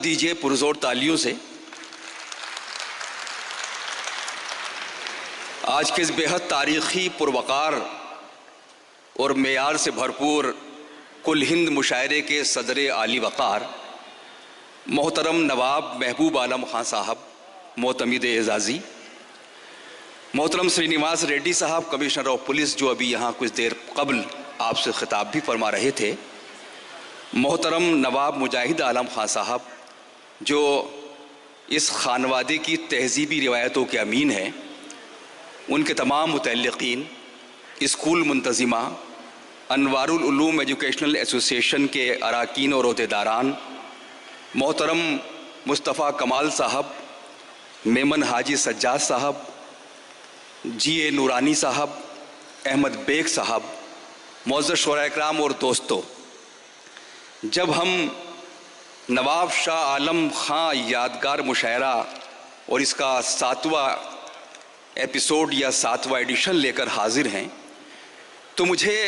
دیجیے پرزور تالیوں سے آج کے اس بے حد تاریخی پروقار اور معیار سے بھرپور کل ہند مشاعرے کے صدر عالی وقار محترم نواب محبوب عالم خان صاحب معتمد اعزازی، محترم سرینواس ریڈی صاحب کمشنر آف پولیس جو ابھی یہاں کچھ دیر قبل آپ سے خطاب بھی فرما رہے تھے، محترم نواب مجاہد عالم خان صاحب جو اس خانوادے کی تہذیبی روایتوں کے امین ہیں، ان کے تمام متعلقین، اسکول منتظمہ، انوار العلوم ایجوکیشنل ایسوسی ایشن کے اراکین اور عہدیداران، محترم مصطفیٰ کمال صاحب، میمن حاجی سجاد صاحب، جی اے نورانی صاحب، احمد بیگ صاحب، معزز شعراء اکرام اور دوستو، جب ہم نواب شاہ عالم خان یادگار مشاعرہ اور اس کا 7واں ایپیسوڈ یا 7واں ایڈیشن لے کر حاضر ہیں تو مجھے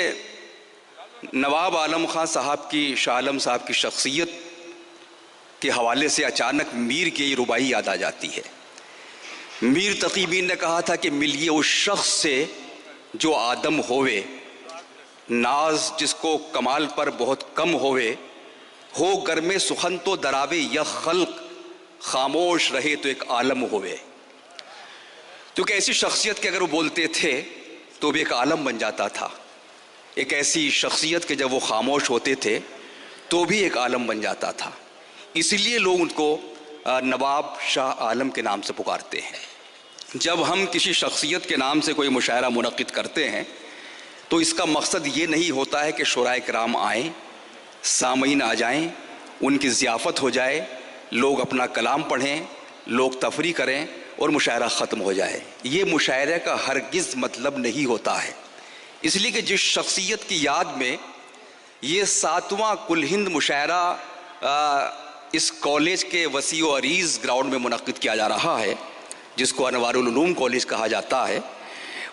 نواب عالم خان صاحب کی، شاہ عالم صاحب کی شخصیت کے حوالے سے اچانک میر کی یہ ربائی یاد آ جاتی ہے۔ میر تقی میر نے کہا تھا کہ ملیے اس شخص سے جو آدم ہوئے، ناز جس کو کمال پر بہت کم ہوئے، ہو گر میں سخن تو دراوے یا خلق، خاموش رہے تو ایک عالم ہوئے۔ تو کہ ایسی شخصیت کہ اگر وہ بولتے تھے تو بھی ایک عالم بن جاتا تھا، ایک ایسی شخصیت کہ جب وہ خاموش ہوتے تھے تو بھی ایک عالم بن جاتا تھا، اسی لیے لوگ ان کو نواب شاہ عالم کے نام سے پکارتے ہیں۔ جب ہم کسی شخصیت کے نام سے کوئی مشاعرہ منعقد کرتے ہیں تو اس کا مقصد یہ نہیں ہوتا ہے کہ شعراء کرام آئیں، سامعین آ جائیں، ان کی ضیافت ہو جائے، لوگ اپنا کلام پڑھیں، لوگ تفریح کریں اور مشاعرہ ختم ہو جائے۔ یہ مشاعرے کا ہرگز مطلب نہیں ہوتا ہے، اس لیے کہ جس شخصیت کی یاد میں یہ 7واں کل ہند مشاعرہ اس کالج کے وسیع و عریض گراؤنڈ میں منعقد کیا جا رہا ہے، جس کو انوار العلوم کالج کہا جاتا ہے،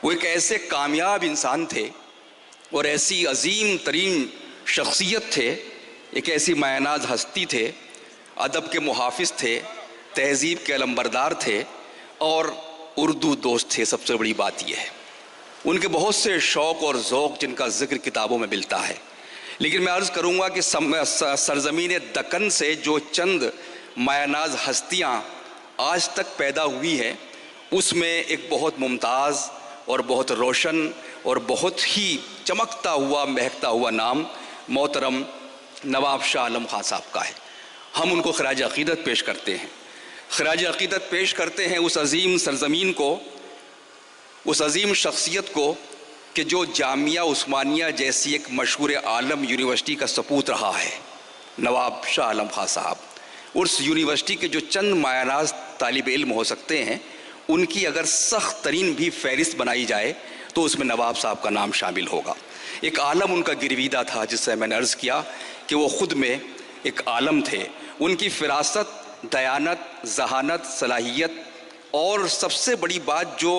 وہ ایک ایسے کامیاب انسان تھے اور ایسی عظیم ترین شخصیت تھے، ایک ایسی مایہ ناز ہستی تھے، ادب کے محافظ تھے، تہذیب کے علمبردار تھے اور اردو دوست تھے۔ سب سے بڑی بات یہ ہے ان کے بہت سے شوق اور ذوق جن کا ذکر کتابوں میں ملتا ہے، لیکن میں عرض کروں گا کہ سرزمین دکن سے جو چند مایہ ناز ہستیاں آج تک پیدا ہوئی ہیں، اس میں ایک بہت ممتاز اور بہت روشن اور بہت ہی چمکتا ہوا مہکتا ہوا نام محترم نواب شاہ عالم خان صاحب کا ہے۔ ہم ان کو خراج عقیدت پیش کرتے ہیں، خراج عقیدت پیش کرتے ہیں اس عظیم سرزمین کو، اس عظیم شخصیت کو کہ جو جامعہ عثمانیہ جیسی ایک مشہور عالم یونیورسٹی کا سپوت رہا ہے، نواب شاہ عالم خان صاحب۔ اس یونیورسٹی کے جو چند مایہ ناز طالب علم ہو سکتے ہیں، ان کی اگر سخت ترین بھی فہرست بنائی جائے تو اس میں نواب صاحب کا نام شامل ہوگا۔ ایک عالم ان کا گرویدہ تھا، جس سے میں نے عرض کیا کہ وہ خود میں ایک عالم تھے۔ ان کی فراست، دیانت، ذہانت، صلاحیت اور سب سے بڑی بات جو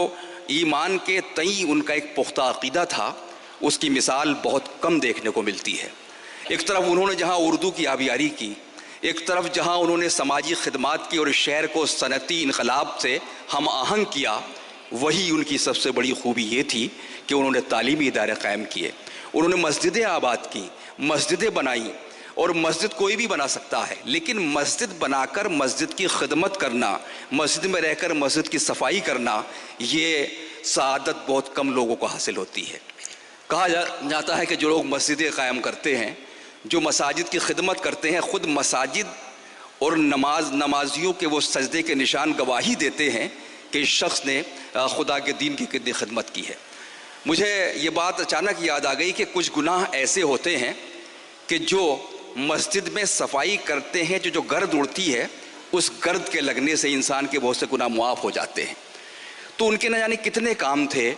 ایمان کے تئیں ان کا ایک پختہ عقیدہ تھا، اس کی مثال بہت کم دیکھنے کو ملتی ہے۔ ایک طرف انہوں نے جہاں اردو کی آبیاری کی، ایک طرف جہاں انہوں نے سماجی خدمات کی اور اس شہر کو صنعتی انقلاب سے ہم آہنگ کیا، وہی ان کی سب سے بڑی خوبی یہ تھی کہ انہوں نے تعلیمی ادارے قائم کیے، انہوں نے مسجدیں آباد کی، مسجدیں بنائیں، اور مسجد کوئی بھی بنا سکتا ہے، لیکن مسجد بنا کر مسجد کی خدمت کرنا، مسجد میں رہ کر مسجد کی صفائی کرنا، یہ سعادت بہت کم لوگوں کو حاصل ہوتی ہے۔ کہا جاتا ہے کہ جو لوگ مسجدیں قائم کرتے ہیں، جو مساجد کی خدمت کرتے ہیں، خود مساجد اور نمازیوں کے وہ سجدے کے نشان گواہی دیتے ہیں کہ اس شخص نے خدا کے دین کی کتنی خدمت کی ہے۔ مجھے یہ بات اچانک یاد آ گئی کہ کچھ گناہ ایسے ہوتے ہیں کہ جو مسجد میں صفائی کرتے ہیں، جو گرد اڑتی ہے، اس گرد کے لگنے سے انسان کے بہت سے گناہ معاف ہو جاتے ہیں۔ تو ان کے نہ جانے کتنے کام تھے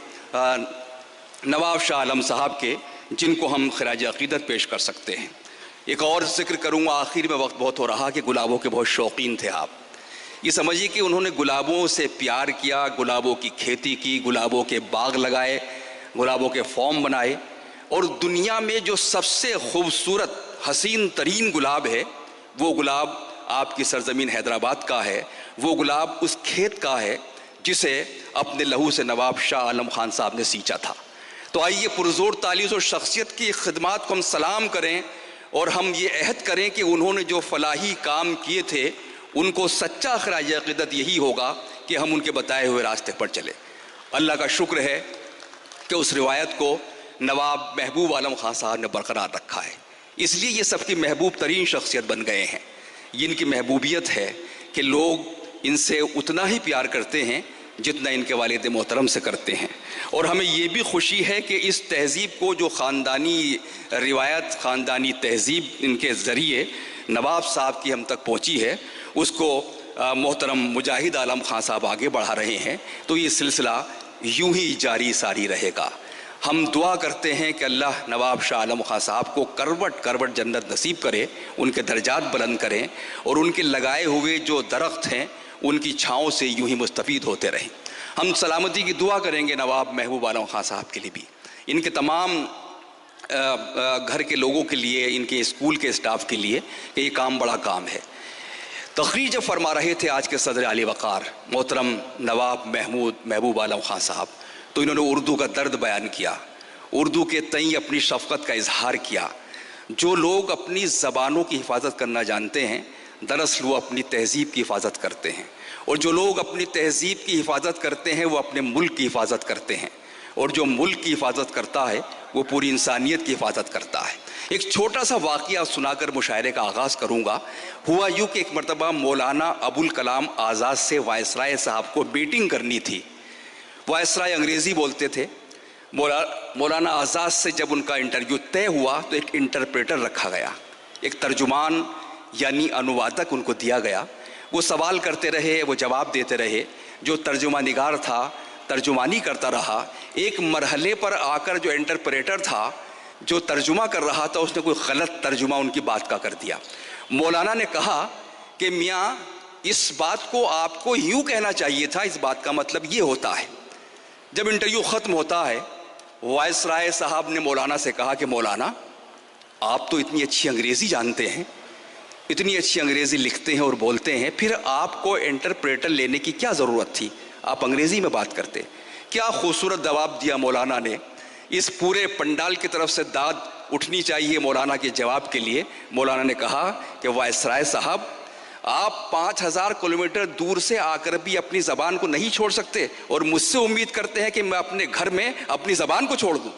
نواب شاہ عالم صاحب کے، جن کو ہم خراج عقیدت پیش کر سکتے ہیں۔ ایک اور ذکر کروں گا، آخر میں وقت بہت ہو رہا، کہ گلابوں کے بہت شوقین تھے آپ۔ یہ سمجھیے کہ انہوں نے گلابوں سے پیار کیا، گلابوں کی کھیتی کی، گلابوں کے باغ لگائے، گلابوں کے فارم بنائے، اور دنیا میں جو سب سے خوبصورت حسین ترین گلاب ہے وہ گلاب آپ کی سرزمین حیدرآباد کا ہے، وہ گلاب اس کھیت کا ہے جسے اپنے لہو سے نواب شاہ عالم خان صاحب نے سینچا تھا۔ تو آئیے پرزور تالیوں اور شخصیت کی خدمات کو ہم سلام کریں اور ہم یہ عہد کریں کہ انہوں نے جو فلاحی کام کیے تھے ان کو سچا خراج عقیدت یہی ہوگا کہ ہم ان کے بتائے ہوئے راستے پر چلیں۔ اللہ کا شکر ہے کہ اس روایت کو نواب محبوب عالم خان صاحب نے برقرار رکھا ہے، اس لیے یہ سب کی محبوب ترین شخصیت بن گئے ہیں۔ ان کی محبوبیت ہے کہ لوگ ان سے اتنا ہی پیار کرتے ہیں جتنا ان کے والد محترم سے کرتے ہیں، اور ہمیں یہ بھی خوشی ہے کہ اس تہذیب کو جو خاندانی روایت، خاندانی تہذیب ان کے ذریعے نواب صاحب کی ہم تک پہنچی ہے، اس کو محترم مجاہد عالم خان صاحب آگے بڑھا رہے ہیں، تو یہ سلسلہ یوں ہی جاری ساری رہے گا۔ ہم دعا کرتے ہیں کہ اللہ نواب شاہ عالم خان صاحب کو کروٹ کروٹ جنت نصیب کرے، ان کے درجات بلند کریں، اور ان کے لگائے ہوئے جو درخت ہیں ان کی چھاؤں سے یوں ہی مستفید ہوتے رہیں۔ ہم سلامتی کی دعا کریں گے نواب محبوب عالم خان صاحب کے لیے بھی، ان کے تمام گھر کے لوگوں کے لیے، ان کے اسکول کے اسٹاف کے لیے، کہ یہ کام بڑا کام ہے۔ تقریر جب فرما رہے تھے آج کے صدر عالی وقار محترم نواب محبوب عالم خان صاحب، تو انہوں نے اردو کا درد بیان کیا، اردو کے تئیں اپنی شفقت کا اظہار کیا۔ جو لوگ اپنی زبانوں کی حفاظت کرنا جانتے ہیں، دراصل وہ اپنی تہذیب کی حفاظت کرتے ہیں، اور جو لوگ اپنی تہذیب کی حفاظت کرتے ہیں وہ اپنے ملک کی حفاظت کرتے ہیں، اور جو ملک کی حفاظت کرتا ہے وہ پوری انسانیت کی حفاظت کرتا ہے۔ ایک چھوٹا سا واقعہ سنا کر مشاعرے کا آغاز کروں گا۔ ہوا یوں کہ ایک مرتبہ مولانا ابوالکلام آزاد سے وائسرائے صاحب کو میٹنگ کرنی تھی۔ وائسرائے انگریزی بولتے تھے۔ مولانا آزاد سے جب ان کا انٹرویو طے ہوا تو ایک انٹرپریٹر رکھا گیا، ایک ترجمان یعنی انوادک ان کو دیا گیا۔ وہ سوال کرتے رہے، وہ جواب دیتے رہے، جو ترجمہ نگار تھا ترجمانی کرتا رہا۔ ایک مرحلے پر آ کر جو انٹرپریٹر تھا، جو ترجمہ کر رہا تھا، اس نے کوئی غلط ترجمہ ان کی بات کا کر دیا۔ مولانا نے کہا کہ میاں اس بات کو آپ کو یوں کہنا چاہیے تھا، اس بات کا مطلب یہ ہوتا ہے۔ جب انٹرویو ختم ہوتا ہے، وائسرائے صاحب نے مولانا سے کہا کہ مولانا آپ تو اتنی اچھی انگریزی جانتے ہیں، اتنی اچھی انگریزی لکھتے ہیں اور بولتے ہیں، پھر آپ کو انٹرپریٹر لینے کی کیا ضرورت تھی؟ آپ انگریزی میں بات کرتے۔ کیا خوبصورت جواب دیا مولانا نے۔ اس پورے پنڈال کی طرف سے داد اٹھنی چاہیے مولانا کے جواب کے لیے۔ مولانا نے کہا کہ وائسرائے صاحب آپ 5000 کلومیٹر دور سے آ کر بھی اپنی زبان کو نہیں چھوڑ سکتے، اور مجھ سے امید کرتے ہیں کہ میں اپنے گھر میں اپنی زبان کو چھوڑ دوں۔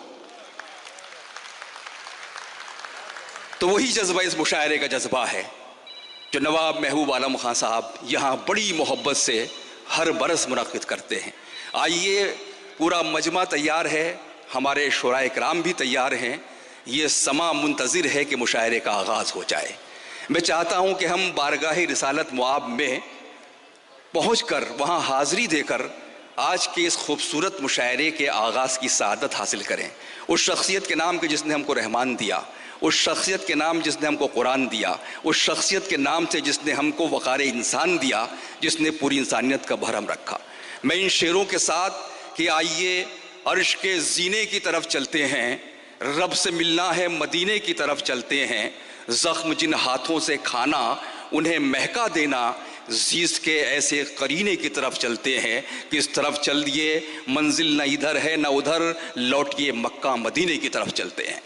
تو وہی جذبہ اس مشاعرے کا جذبہ ہے جو نواب محبوب عالم خان صاحب یہاں بڑی محبت سے ہر برس منعقد کرتے ہیں۔ آئیے، پورا مجمع تیار ہے، ہمارے شعراء کرام بھی تیار ہیں، یہ سماع منتظر ہے کہ مشاعرے کا آغاز ہو جائے۔ میں چاہتا ہوں کہ ہم بارگاہ رسالت مآب میں پہنچ کر، وہاں حاضری دے کر آج کے اس خوبصورت مشاعرے کے آغاز کی سعادت حاصل کریں۔ اس شخصیت کے نام کے جس نے ہم کو رحمان دیا، اس شخصیت کے نام جس نے ہم کو قرآن دیا، اس شخصیت کے نام سے جس نے ہم کو وقار انسان دیا، جس نے پوری انسانیت کا بھرم رکھا۔ میں ان شعروں کے ساتھ کہ آئیے عرش کے زینے کی طرف چلتے ہیں، رب سے ملنا ہے مدینے کی طرف چلتے ہیں، زخم جن ہاتھوں سے کھانا انہیں مہکا دینا، زیست کے ایسے قرینے کی طرف چلتے ہیں کہ اس طرف چل دیے منزل نہ ادھر ہے نہ ادھر، لوٹیے مکہ مدینے کی طرف چلتے ہیں۔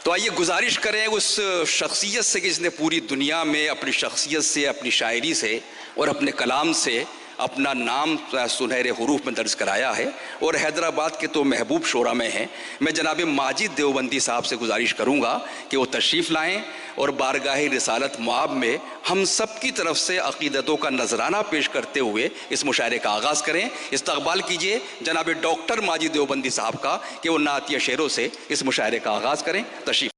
تو آئیے گزارش کریں اس شخصیت سے کہ جس نے پوری دنیا میں اپنی شخصیت سے، اپنی شاعری سے اور اپنے کلام سے اپنا نام سنہرے حروف میں درج کرایا ہے، اور حیدرآباد کے تو محبوب شعراء میں ہیں۔ میں جناب ماجد دیوبندی صاحب سے گزارش کروں گا کہ وہ تشریف لائیں اور بارگاہ رسالت مآب میں ہم سب کی طرف سے عقیدتوں کا نذرانہ پیش کرتے ہوئے اس مشاعرے کا آغاز کریں۔ استقبال کیجئے جناب ڈاکٹر ماجد دیوبندی صاحب کا کہ وہ نعتیہ شعروں سے اس مشاعرے کا آغاز کریں۔ تشریف